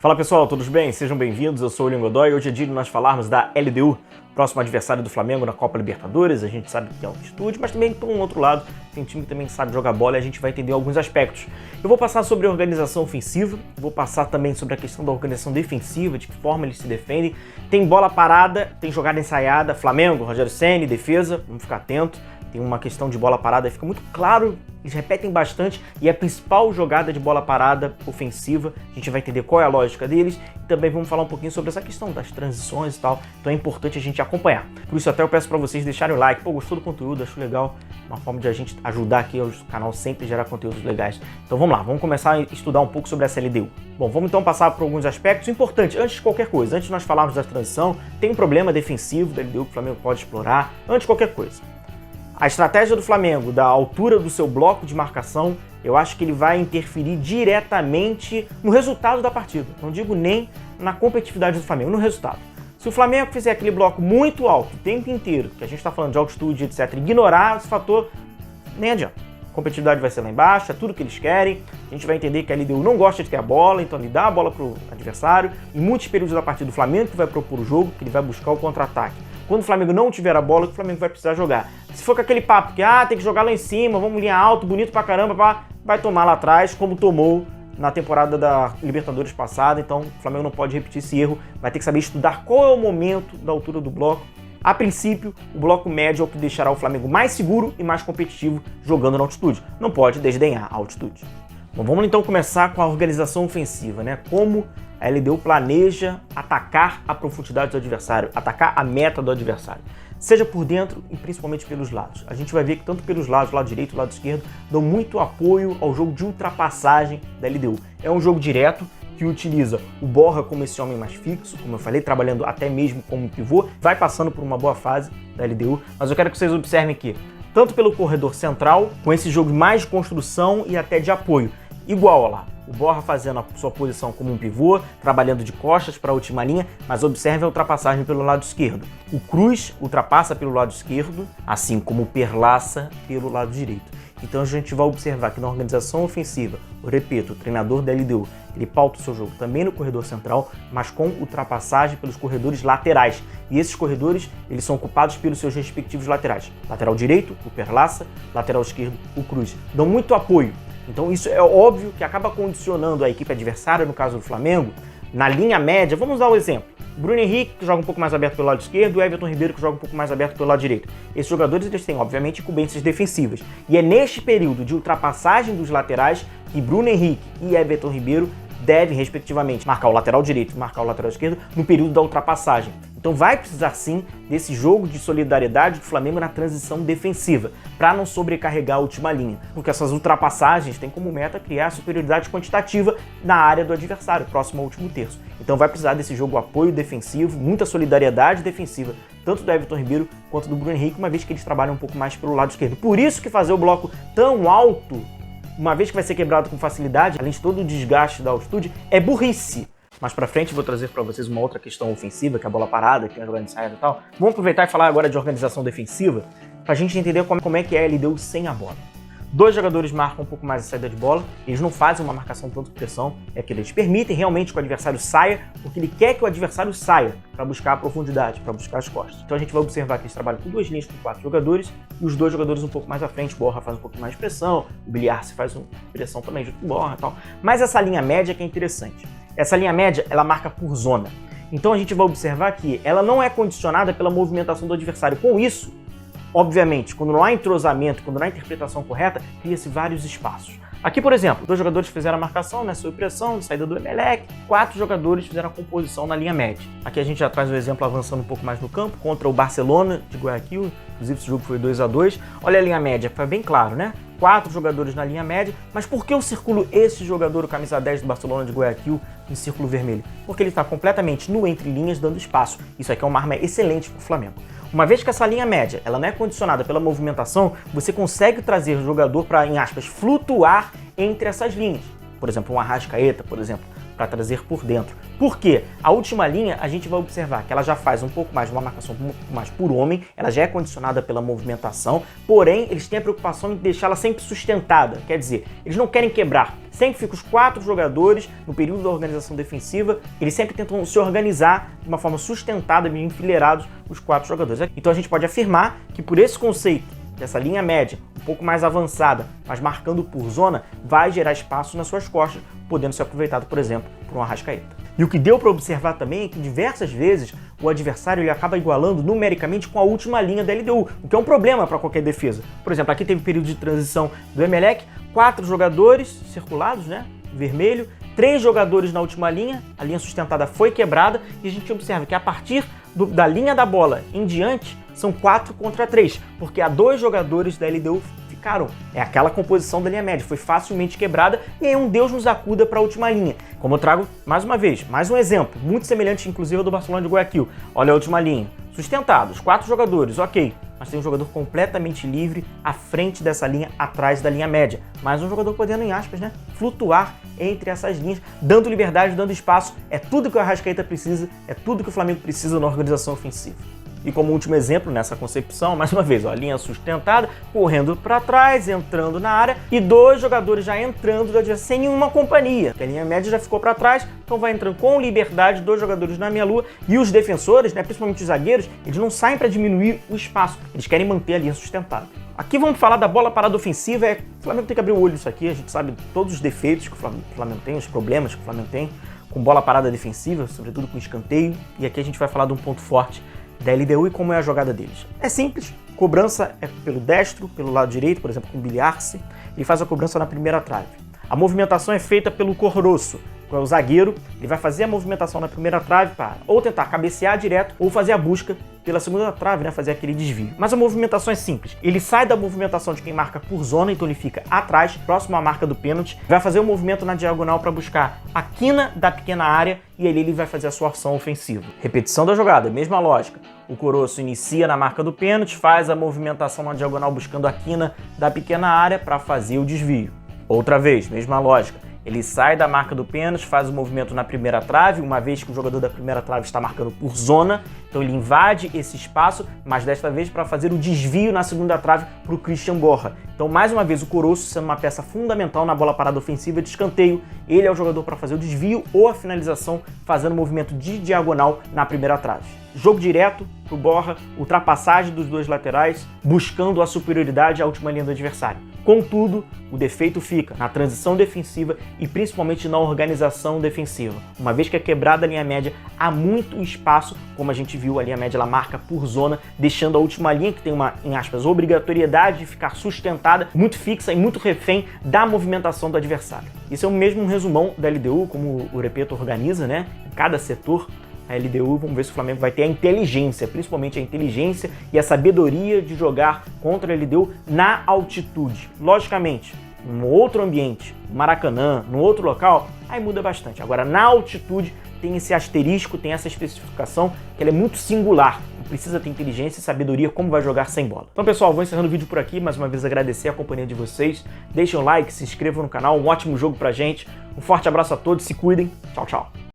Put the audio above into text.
Fala pessoal, todos bem? Sejam bem-vindos, eu sou o William Godoy. Hoje é dia de nós falarmos da LDU, próximo adversário do Flamengo na Copa Libertadores. A gente sabe que é um estúdio, mas também por um outro lado, tem um time que também sabe jogar bola e a gente vai entender alguns aspectos. Eu vou passar sobre a organização ofensiva, vou passar também sobre a questão da organização defensiva, de que forma eles se defendem. Tem bola parada, tem jogada ensaiada, Flamengo, Rogério Ceni, defesa, vamos ficar atento. Tem uma questão de bola parada, fica muito claro, eles repetem bastante e é a principal jogada de bola parada ofensiva. A gente vai entender qual é a lógica deles e também vamos falar um pouquinho sobre essa questão das transições e tal. Então é importante a gente acompanhar. Por isso até eu peço para vocês deixarem o like. Pô, gostou do conteúdo? Acho legal. Uma forma de a gente ajudar aqui o canal sempre gerar conteúdos legais. Então vamos lá, vamos começar a estudar um pouco sobre essa LDU. Bom, vamos então passar por alguns aspectos importantes. Antes de qualquer coisa, antes de nós falarmos da transição, tem um problema defensivo da LDU que o Flamengo pode explorar. Antes de qualquer coisa. A estratégia do Flamengo, da altura do seu bloco de marcação, eu acho que ele vai interferir diretamente no resultado da partida. Não digo nem na competitividade do Flamengo, no resultado. Se o Flamengo fizer aquele bloco muito alto o tempo inteiro, que a gente está falando de altitude, etc., ignorar esse fator, nem adianta. A competitividade vai ser lá embaixo, é tudo que eles querem. A gente vai entender que a LDU não gosta de ter a bola, então ele dá a bola para o adversário. Em muitos períodos da partida, o Flamengo que vai propor o jogo, que ele vai buscar o contra-ataque. Quando o Flamengo não tiver a bola, o Flamengo vai precisar jogar. Se for com aquele papo que tem que jogar lá em cima, vamos linha alto, bonito pra caramba, vai tomar lá atrás, como tomou na temporada da Libertadores passada. Então o Flamengo não pode repetir esse erro, vai ter que saber estudar qual é o momento da altura do bloco. A princípio, o bloco médio é o que deixará o Flamengo mais seguro e mais competitivo jogando na altitude. Não pode desdenhar a altitude. Bom, vamos então começar com a organização ofensiva, né? Como a LDU planeja atacar a profundidade do adversário, atacar a meta do adversário, seja por dentro e principalmente pelos lados. A gente vai ver que tanto pelos lados, lado direito e lado esquerdo, dão muito apoio ao jogo de ultrapassagem da LDU. É um jogo direto que utiliza o Borja como esse homem mais fixo, como eu falei, trabalhando até mesmo como pivô, vai passando por uma boa fase da LDU, mas eu quero que vocês observem aqui, tanto pelo corredor central, com esse jogo mais de construção e até de apoio, igual, ó lá. O Borja fazendo a sua posição como um pivô, trabalhando de costas para a última linha, mas observe a ultrapassagem pelo lado esquerdo. O Cruz ultrapassa pelo lado esquerdo, assim como o Perlaça pelo lado direito. Então a gente vai observar que na organização ofensiva, eu repito, o treinador da LDU, ele pauta o seu jogo também no corredor central, mas com ultrapassagem pelos corredores laterais. E esses corredores, eles são ocupados pelos seus respectivos laterais. Lateral direito, o Perlaça, lateral esquerdo, o Cruz. Dão muito apoio. Então isso é óbvio que acaba condicionando a equipe adversária, no caso do Flamengo, na linha média. Vamos dar um exemplo. Bruno Henrique, que joga um pouco mais aberto pelo lado esquerdo, e o Everton Ribeiro, que joga um pouco mais aberto pelo lado direito. Esses jogadores eles têm, obviamente, incumbências defensivas. E é neste período de ultrapassagem dos laterais que Bruno Henrique e Everton Ribeiro devem, respectivamente, marcar o lateral direito e marcar o lateral esquerdo no período da ultrapassagem. Então vai precisar sim desse jogo de solidariedade do Flamengo na transição defensiva, para não sobrecarregar a última linha, porque essas ultrapassagens têm como meta criar superioridade quantitativa na área do adversário, próximo ao último terço. Então vai precisar desse jogo apoio defensivo, muita solidariedade defensiva, tanto do Everton Ribeiro quanto do Bruno Henrique, uma vez que eles trabalham um pouco mais pelo lado esquerdo. Por isso que fazer o bloco tão alto, uma vez que vai ser quebrado com facilidade, além de todo o desgaste da altitude, é burrice. Mais pra frente vou trazer para vocês uma outra questão ofensiva, que é a bola parada, que é a jogada ensaiada e tal. Vamos aproveitar e falar agora de organização defensiva, pra gente entender como é que é a LDU sem a bola. Dois jogadores marcam um pouco mais a saída de bola, eles não fazem uma marcação tanto de pressão, é que eles permitem realmente que o adversário saia, porque ele quer que o adversário saia para buscar a profundidade, para buscar as costas. Então a gente vai observar que eles trabalham com duas linhas com 4 jogadores, e os dois jogadores um pouco mais à frente. O Borja faz um pouquinho mais de pressão, o Biliarce faz uma pressão também junto com o Borja e tal. Mas essa linha média que é interessante. Essa linha média, ela marca por zona. Então a gente vai observar que ela não é condicionada pela movimentação do adversário. Com isso, obviamente, quando não há entrosamento, quando não há interpretação correta, cria-se vários espaços. Aqui, por exemplo, 2 jogadores fizeram a marcação, né, sob pressão, saída do Emelec, 4 jogadores fizeram a composição na linha média. Aqui a gente já traz o exemplo avançando um pouco mais no campo, contra o Barcelona de Guayaquil, inclusive esse jogo foi 2-2. Olha a linha média, foi bem claro, né? 4 jogadores na linha média, mas por que eu circulo esse jogador, o camisa 10 do Barcelona de Guayaquil, em círculo vermelho? Porque ele está completamente no entre linhas, dando espaço. Isso aqui é uma arma excelente para o Flamengo. Uma vez que essa linha média ela não é condicionada pela movimentação, você consegue trazer o jogador para, em aspas, flutuar entre essas linhas. Por exemplo, um Arrascaeta, por exemplo, para trazer por dentro. Por quê? A última linha, a gente vai observar que ela já faz um pouco mais, uma marcação um pouco mais por homem, ela já é condicionada pela movimentação, porém, eles têm a preocupação em deixá-la sempre sustentada, quer dizer, eles não querem quebrar. Sempre ficam os 4 jogadores no período da organização defensiva, eles sempre tentam se organizar de uma forma sustentada, meio enfileirados, os 4 jogadores. Então a gente pode afirmar que por esse conceito, dessa linha média, um pouco mais avançada, mas marcando por zona, vai gerar espaço nas suas costas, podendo ser aproveitado, por exemplo, por um Arrascaeta. E o que deu para observar também é que diversas vezes o adversário ele acaba igualando numericamente com a última linha da LDU, o que é um problema para qualquer defesa. Por exemplo, aqui teve período de transição do Emelec, 4 jogadores circulados, né, vermelho, 3 jogadores na última linha, a linha sustentada foi quebrada e a gente observa que a partir da linha da bola em diante são 4 contra 3, porque há 2 jogadores da LDU ficaram. É aquela composição da linha média, foi facilmente quebrada e aí um Deus nos acuda para a última linha. Como eu trago mais uma vez, mais um exemplo, muito semelhante inclusive ao do Barcelona de Guayaquil. Olha a última linha, sustentados, 4 jogadores, ok. Mas tem um jogador completamente livre à frente dessa linha, atrás da linha média. Mais um jogador podendo, em aspas, né, flutuar entre essas linhas, dando liberdade, dando espaço. É tudo que o Arrascaeta precisa, é tudo que o Flamengo precisa na organização ofensiva. E como último exemplo nessa concepção, mais uma vez, ó, a linha sustentada, correndo para trás, entrando na área e 2 jogadores já entrando do adversário sem nenhuma companhia. Porque a linha média já ficou para trás, então vai entrando com liberdade, 2 jogadores na meia-lua e os defensores, né, principalmente os zagueiros, eles não saem para diminuir o espaço, eles querem manter a linha sustentada. Aqui vamos falar da bola parada ofensiva. O Flamengo tem que abrir o olho nisso aqui, a gente sabe todos os defeitos que o Flamengo tem, os problemas que o Flamengo tem com bola parada defensiva, sobretudo com escanteio, e aqui a gente vai falar de um ponto forte da LDU e como é a jogada deles. É simples, cobrança é pelo destro, pelo lado direito, por exemplo, com o Bilharce, ele faz a cobrança na primeira trave. A movimentação é feita pelo Corroço, que é o zagueiro, ele vai fazer a movimentação na primeira trave para ou tentar cabecear direto ou fazer a busca pela segunda trave, né, fazer aquele desvio. Mas a movimentação é simples, ele sai da movimentação de quem marca por zona, então ele fica atrás, próximo à marca do pênalti, vai fazer o movimento na diagonal para buscar a quina da pequena área e ali ele vai fazer a sua ação ofensiva. Repetição da jogada, mesma lógica. O Corroço inicia na marca do pênalti, faz a movimentação na diagonal buscando a quina da pequena área para fazer o desvio. Outra vez, mesma lógica. Ele sai da marca do pênalti, faz o movimento na primeira trave, uma vez que o jogador da primeira trave está marcando por zona, então ele invade esse espaço, mas desta vez para fazer o desvio na segunda trave para o Christian Borja. Então, mais uma vez, o Corroço sendo uma peça fundamental na bola parada ofensiva de escanteio, ele é o jogador para fazer o desvio ou a finalização, fazendo o movimento de diagonal na primeira trave. Jogo direto pro Borja, ultrapassagem dos 2 laterais, buscando a superioridade à última linha do adversário. Contudo, o defeito fica na transição defensiva e principalmente na organização defensiva. Uma vez que é quebrada a linha média, há muito espaço, como a gente viu, a linha média ela marca por zona, deixando a última linha, que tem uma, em aspas, obrigatoriedade de ficar sustentada, muito fixa e muito refém da movimentação do adversário. Isso é o mesmo um resumão da LDU, como o Repeto organiza, né, em cada setor. A LDU, vamos ver se o Flamengo vai ter a inteligência, principalmente a inteligência e a sabedoria de jogar contra a LDU na altitude. Logicamente, num outro ambiente, no Maracanã, num outro local, aí muda bastante. Agora, na altitude, tem esse asterisco, tem essa especificação, que ela é muito singular. Precisa ter inteligência e sabedoria como vai jogar sem bola. Então, pessoal, vou encerrando o vídeo por aqui. Mais uma vez, agradecer a companhia de vocês. Deixem um like, se inscrevam no canal. Um ótimo jogo pra gente. Um forte abraço a todos, se cuidem. Tchau, tchau.